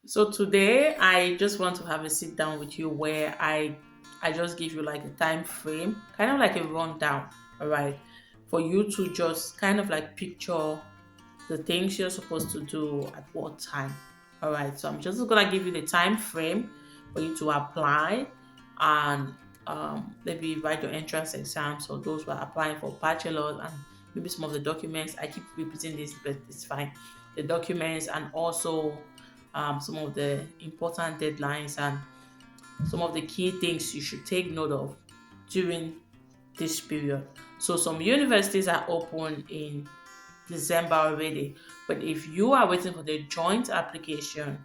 So today I just want to have a sit down with you where I just give you like a time frame, kind of like a rundown, all right, for you to just kind of like picture the things you're supposed to do at what time. All right, so I'm just gonna give you the time frame for you to apply and maybe write your entrance exam. So those who are applying for bachelor's and maybe some of the documents. I keep repeating this, but it's fine. The documents and also some of the important deadlines and some of the key things you should take note of during this period. So some universities are open in December already. But if you are waiting for the joint application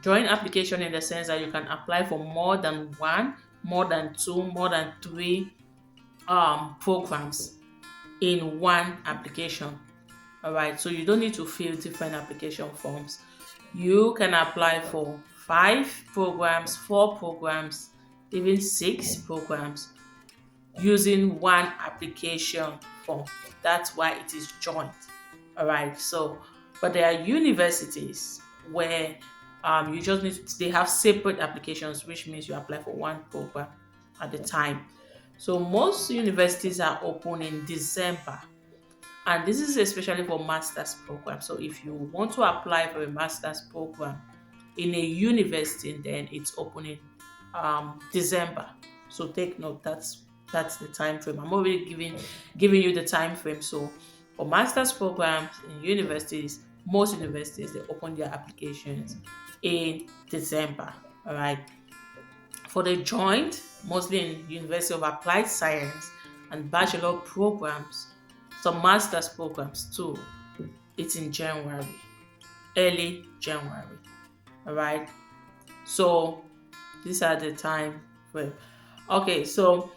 in the sense that you can apply for more than one, more than two, more than three programs in one application. All right, so you don't need to fill different application forms. You can apply for five programs, four programs, even six programs using one application form. That's why it is joint. All right. So, but there are universities where you just need to, they have separate applications, which means you apply for one program at a time. So most universities are open in December, and this is especially for master's program. So if you want to apply for a master's program in a university, then it's opening December. So take note, that's the time frame. I'm already giving you the time frame. So for master's programs in universities, most universities they open their applications in December. All right. For the joint, mostly in University of Applied Science and bachelor programs, some master's programs too, it's in January, early January. All right. So these are the time frame. Okay, so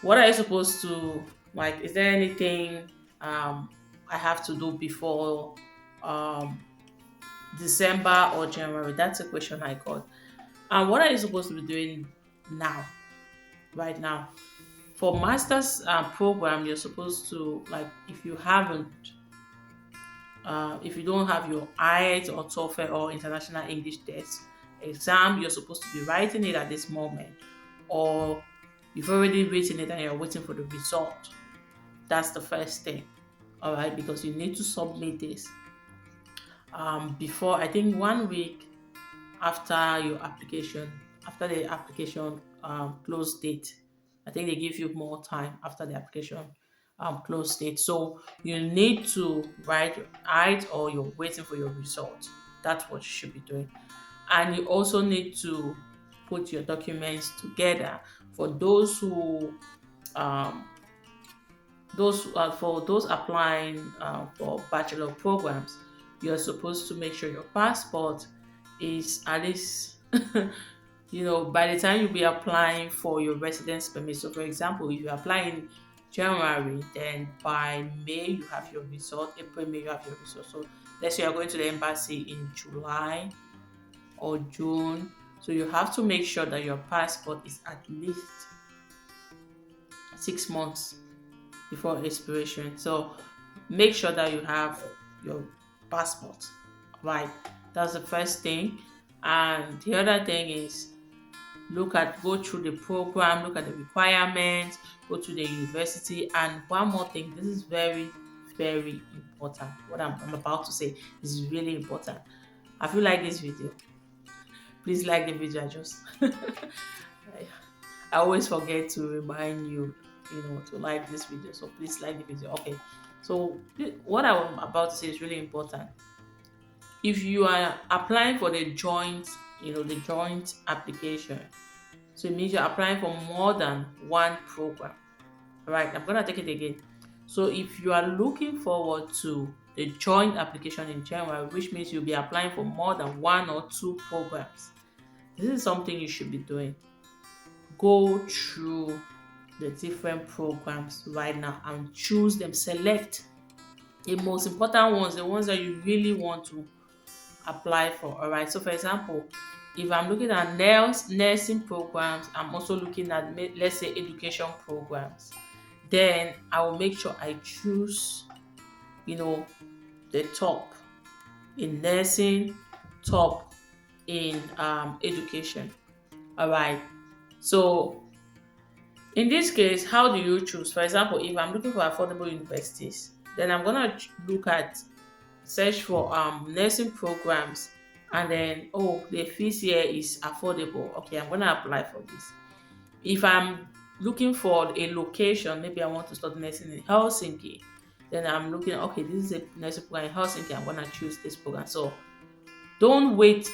what are you supposed to like? Is there anything I have to do before um December or January? That's a question I got. And what are you supposed to be doing now, right now? For master's program, you're supposed to like if you don't have your IELTS or TOEFL or International English Test exam, you're supposed to be writing it at this moment, or you've already written it and you're waiting for the result. That's the first thing, all right, because you need to submit this before I think 1 week after your application, after the application close date. I think they give you more time after the application close date. So you need to write your height or you're waiting for your result. That's what you should be doing. And you also need to put your documents together for um, those applying for bachelor programs. You're supposed to make sure your passport is at least by the time you'll be applying for your residence permit. So for example, if you apply in January, then by May you have your result, April, May you have your result. So let's say you're going to the embassy in July or June. So you have to make sure that your passport is at least 6 months before expiration. So make sure that you have your passport. Right. That's the first thing. And the other thing is go through the program, look at the requirements, go to the university. And one more thing, this is very, very important. What I'm about to say is really important. Have you liked this video? Please like the video. I always forget to remind you, to like this video. So please like the video. Okay. So what I'm about to say is really important. If you are applying for the joint application, so it means you're applying for more than one program. All right, I'm gonna take it again. So if you are looking forward to the joint application in January, which means you'll be applying for more than one or two programs, this is something you should be doing. Go through the different programs right now and choose them. Select the most important ones, the ones that you really want to apply for. All right. So, for example, if I'm looking at nursing programs, I'm also looking at let's say education programs. Then I will make sure I choose, you know, the top in nursing, top in education. All right. So in this case, how do you choose? For example, if I'm looking for affordable universities, then I'm gonna look at search for nursing programs, and then the fees here is affordable. Okay, I'm gonna apply for this. If I'm looking for a location, maybe I want to start nursing in Helsinki, then I'm looking, okay, this is a nursing program in Helsinki, I'm gonna choose this program. So don't wait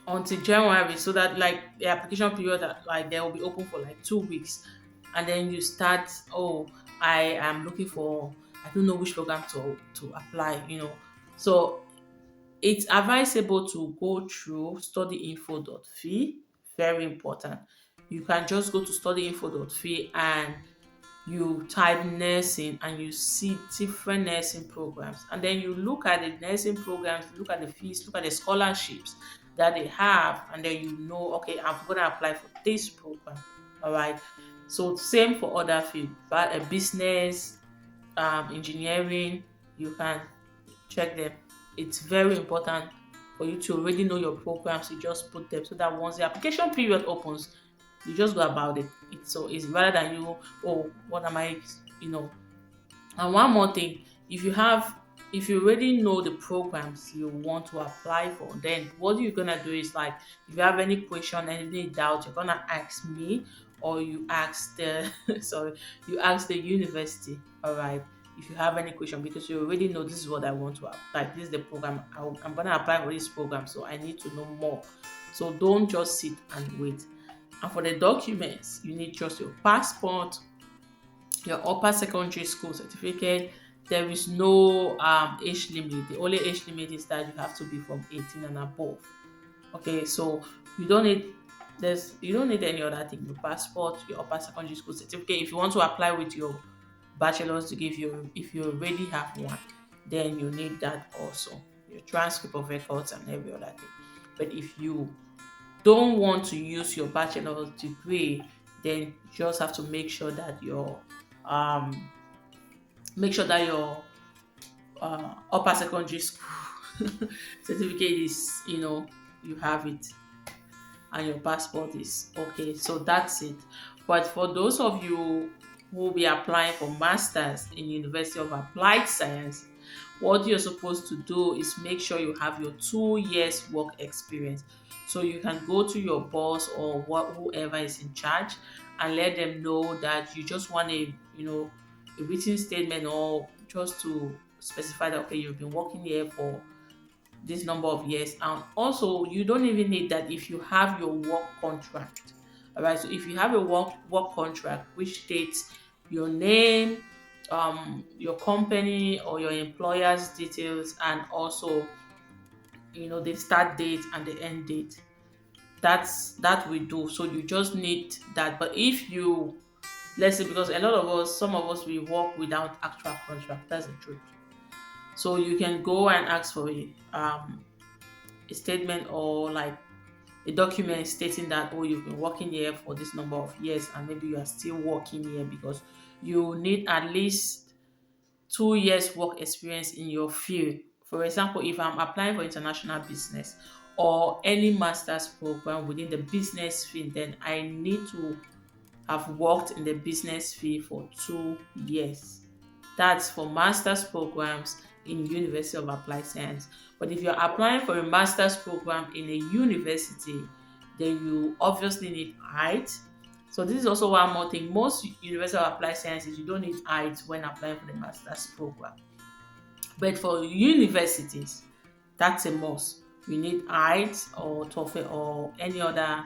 until January so that like the application period like they will be open for like 2 weeks, and then you start, I am looking for, I don't know which program to apply, So it's advisable to go through studyinfo.fi. Very important. You can just go to studyinfo.fi and you type nursing and you see different nursing programs, and then you look at the nursing programs, look at the fees, look at the scholarships that they have, and then okay, I'm going to apply for this program. All right. So same for other fields, but a business, engineering, you can check them. It's very important for you to already know your programs. You just put them so that once the application period opens, you just go about it. It's so easy rather than you, what am I, you know. And one more thing, if you already know the programs you want to apply for, then what you're gonna do is like, if you have any question, any doubt, you're gonna ask me, or you ask the sorry, you ask the university. All right. If you have any question, because you already know this is what I want to apply, this is the program I'm gonna apply for this program, so I need to know more. So don't just sit and wait. And for the documents, you need just your passport, your upper secondary school certificate. There is no age limit. The only age limit is that you have to be from 18 and above. Okay, so you don't need you don't need any other thing. Your passport, your upper secondary school certificate. If you want to apply with your bachelor's degree, if you already have one, then you need that also. Your transcript of records and every other thing. But if you don't want to use your bachelor's degree, then you just have to um make sure that your upper secondary school certificate is, you have it, and your passport is okay. So that's it. But for those of you who will be applying for masters in University of Applied Science, what you're supposed to do is make sure you have your 2 years work experience. So you can go to your boss or whoever is in charge and let them know that you just want a written statement, or just to specify that, okay, you've been working here for this number of years. And also, you don't even need that if you have your work contract. All right. So if you have a work contract which states your name, your company or your employer's details, and also the start date and the end date, that we do. So you just need that. But if you, let's say, because some of us, we work without actual contract. That's the truth. So you can go and ask for a statement, or like a document stating that, you've been working here for this number of years, and maybe you are still working here, because you need at least 2 years work experience in your field. For example, if I'm applying for international business or any master's program within the business field, then I need to have worked in the business field for 2 years. That's for master's programs in University of Applied Science. But if you're applying for a master's program in a university, then you obviously need height. So this is also one more thing. Most University of Applied Sciences, you don't need height when applying for the master's program. But for universities, that's a must. You need IELTS or TOEFL or any other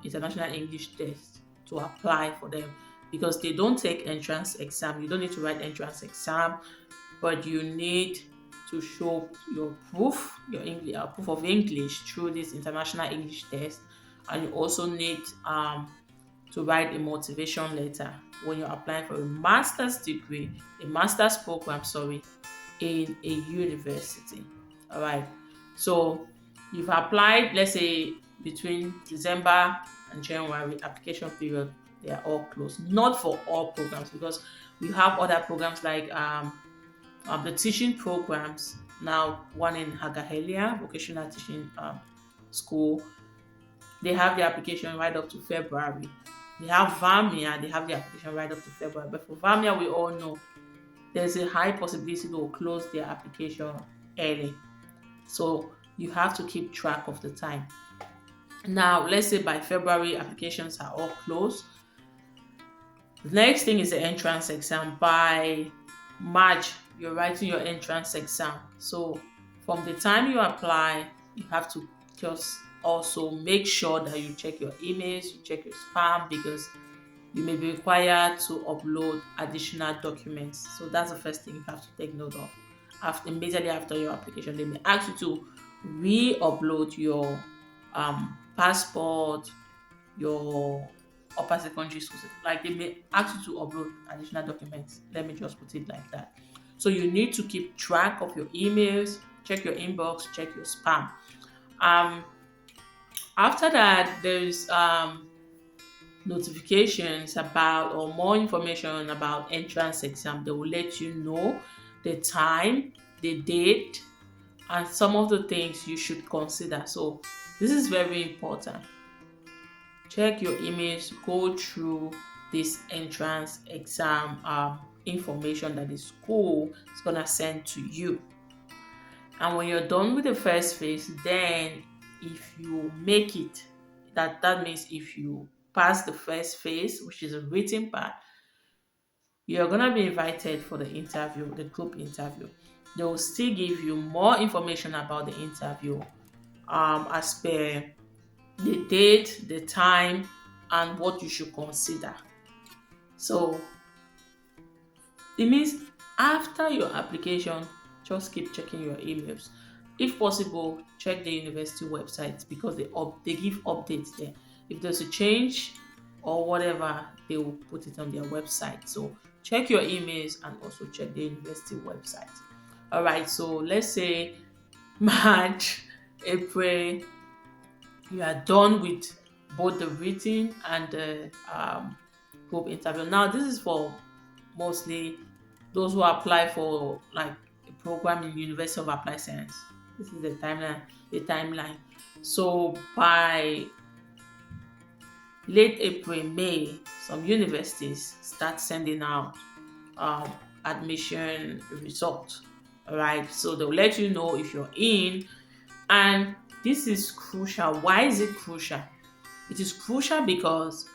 international English test to apply for them, because they don't take entrance exam. You don't need to write entrance exam, but you need to show your proof, your English, proof of English through this international English test, and you also need to write a motivation letter when you're applying for a master's degree, a master's program, sorry, in a university. All right. So you've applied, let's say between December and January, application period, they are all closed. Not for all programs, because we have other programs like the teaching programs. now, one in Hagahelia, vocational teaching school. They have the application right up to February. They have Vamia, they have the application right up to February. But for Vamia, we all know there's a high possibility they will close their application early. So you have to keep track of the time. Now, let's say by February, applications are all closed. The next thing is the entrance exam. By March, you're writing your entrance exam. So from the time you apply, you have to just also make sure that you check your emails, you check your spam, because you may be required to upload additional documents. So that's the first thing you have to take note of. Immediately after your application, they may ask you to re-upload your passport, your upper secondary school. Like, they may ask you to upload additional documents. Let me just put it like that. So you need to keep track of your emails, check your inbox, check your spam. Um, After that, there's notifications about, or more information about entrance exam. They will let you know the time, the date, and some of the things you should consider. So this is very important. Check your emails, go through this entrance exam information that the school is gonna send to you. And when you're done with the first phase, then if you make it, that means if you pass the first phase, which is a written part, you're gonna be invited for the interview, the group interview. They will still give you more information about the interview, as per the date, the time, and what you should consider. So it means after your application, just keep checking your emails. If possible, check the university website, because they give updates there. If there's a change or whatever, they will put it on their website. So check your emails and also check the university website. All right, so let's say March, April, you are done with both the written and the group interview. Now, this is for mostly those who apply for like a program in University of Applied Science. This is the timeline. The timeline. So by late April, May, some universities start sending out um, admission results. All right, so they'll let you know if you're in, and this is crucial. Why is it crucial? It is crucial because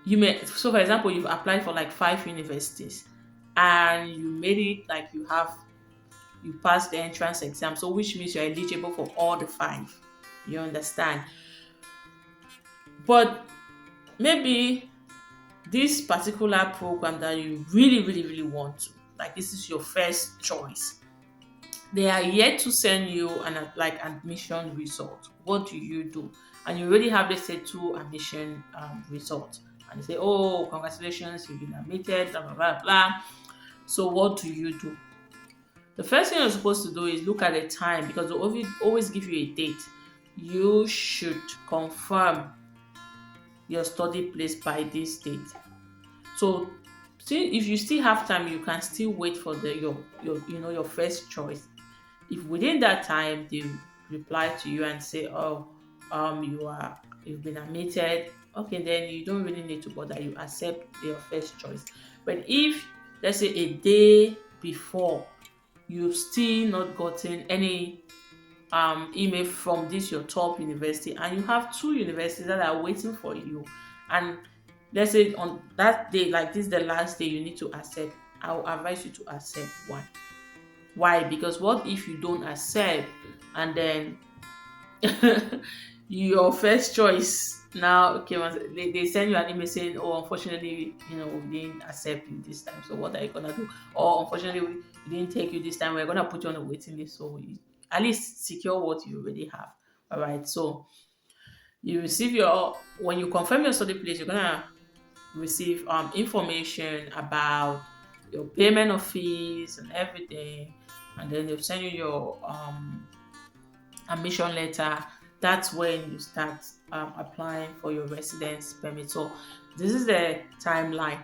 you may, so for example, you've applied for like 5 universities and you made it, like you passed the entrance exam, so which means you're eligible for all the 5. You understand? But maybe this particular program that you really, really, really want to, like, this is your first choice, they are yet to send you an like admission result. What do you do? And you already have, let's say, 2 admission results, and they say, oh, congratulations, you've been admitted, blah blah blah blah. So what do you do? The first thing you're supposed to do is look at the time, because they always give you a date. You should confirm your study place by this date. So see, if you still have time, you can still wait for your first choice. If within that time they reply to you and say, oh, you've been admitted, okay, then you don't really need to bother, you accept your first choice. But if, let's say, a day before, you've still not gotten any email from this your top university, and you have 2 universities that are waiting for you, and let's say on that day, like this is the last day you need to accept, I will advise you to accept one. Why? Because what if you don't accept, and then your first choice now, okay, once they send you an email saying, oh, unfortunately, we didn't accept you this time, so what are you gonna do? Or unfortunately, we didn't take you this time, we're gonna put you on a waiting list. So you at least secure what you already have. All right, so you receive when you confirm your study place, you're gonna receive information about your payment of fees and everything, and then they'll send you your admission letter. That's when you start applying for your residence permit. So this is the timeline.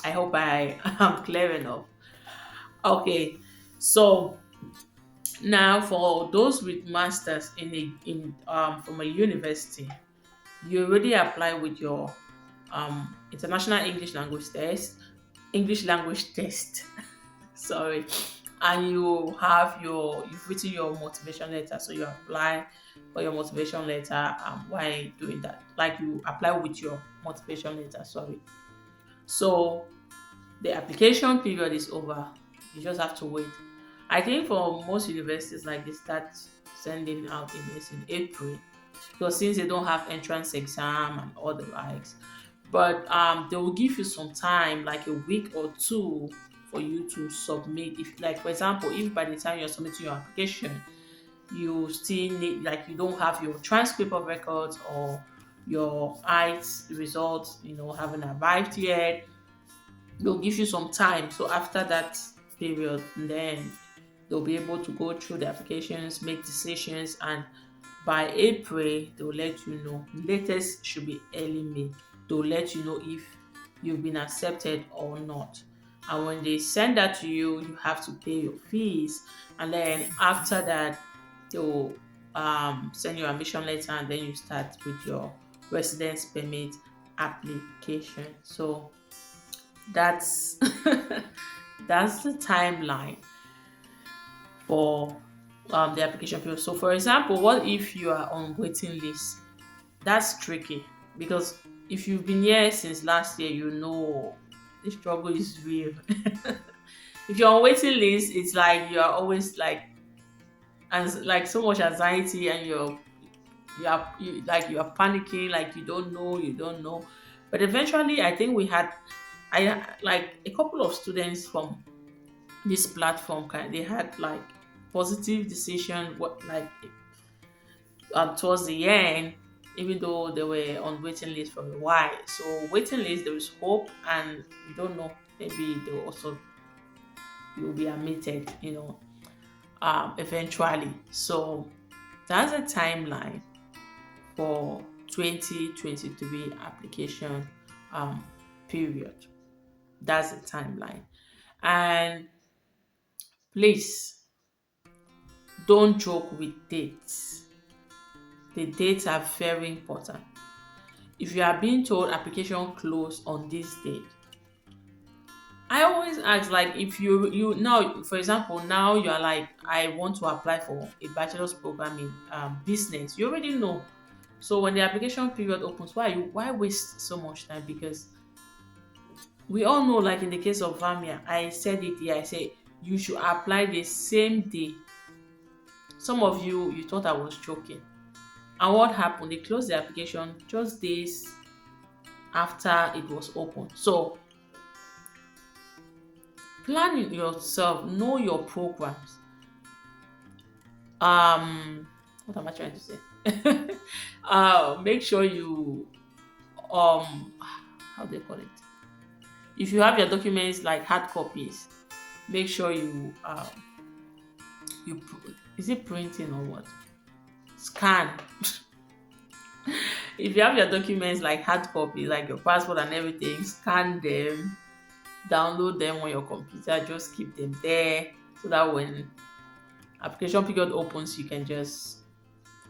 I hope I am clear enough. Okay, so Now, for those with masters in from a university, you already apply with your international English language test. Sorry, and you've written your motivation letter, so you apply for your motivation letter. While doing that, like you apply with your motivation letter. Sorry, so the application period is over. You just have to wait. I think for most universities, like they start sending out emails in April because since they don't have entrance exam and all the likes, but they will give you some time, like a week or two, for you to submit. If, like for example, if by the time you're submitting your application, you still need, like you don't have your transcript of records or your IELTS results, haven't arrived yet, they'll give you some time. So after that period, then they'll be able to go through the applications, make decisions, and by April they'll let you know. Latest should be early May. They'll let you know if you've been accepted or not. And when they send that to you, you have to pay your fees. And then after that, they'll send you a admission letter, and then you start with your residence permit application. So that's that's the timeline for the application period. So, for example, what if you are on waiting list? That's tricky because if you've been here since last year, the struggle is real. If you're on waiting list, it's like you are always like so much anxiety, and you are panicking, like you don't know. But eventually, I think I like a couple of students from this platform they had like positive decision what like towards the end, even though they were on waiting list for a while. So waiting list, there is hope, and you don't know, maybe they will also you'll be admitted, eventually. So that's a timeline for 2023 application period. That's the timeline. And please don't joke with dates. The dates are very important. If you are being told application close on this date, I always ask, like, if you now, for example, now you are like, I want to apply for a bachelor's program in business. You already know. So when the application period opens, why waste so much time? Because we all know, like in the case of Vamia, I said it here. I said you should apply the same day. Some of you thought I was joking. And what happened? They closed the application just days after it was open. So plan it yourself, know your programs. What am I trying to say? Make sure you how do they call it? If you have your documents like hard copies, make sure is it printing or what? Scan. If you have your documents like hard copy, like your passport and everything, scan them, download them on your computer, just keep them there so that when application period opens, you can just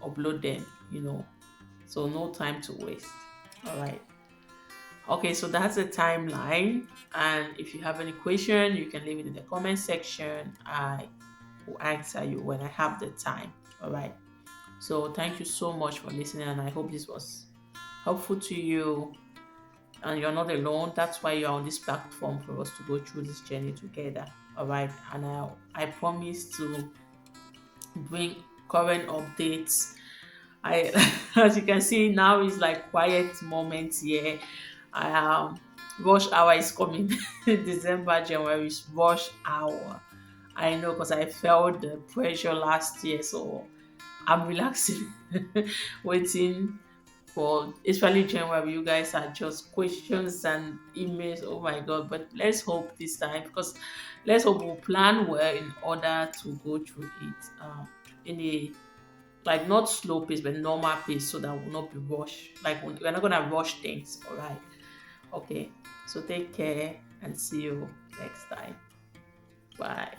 upload them. So no time to waste. All right. Okay, so that's the timeline. And if you have any question, you can leave it in the comment section. I will answer you when I have the time. All right. So thank you so much for listening, and I hope this was helpful to you. And you're not alone. That's why you're on this platform, for us to go through this journey together. All right. And I promise to bring current updates. As you can see, now is like quiet moments here. Rush hour is coming. December, January is rush hour. I know, because I felt the pressure last year, so I'm relaxing, waiting for, especially January. You guys are just questions and emails. Oh my god! But let's hope this time, because let's hope we'll plan well in order to go through it in a, like, not slow pace but normal pace, so that we'll not be rushed. Like, we're not gonna rush things. All right. Okay. So take care and see you next time. Bye.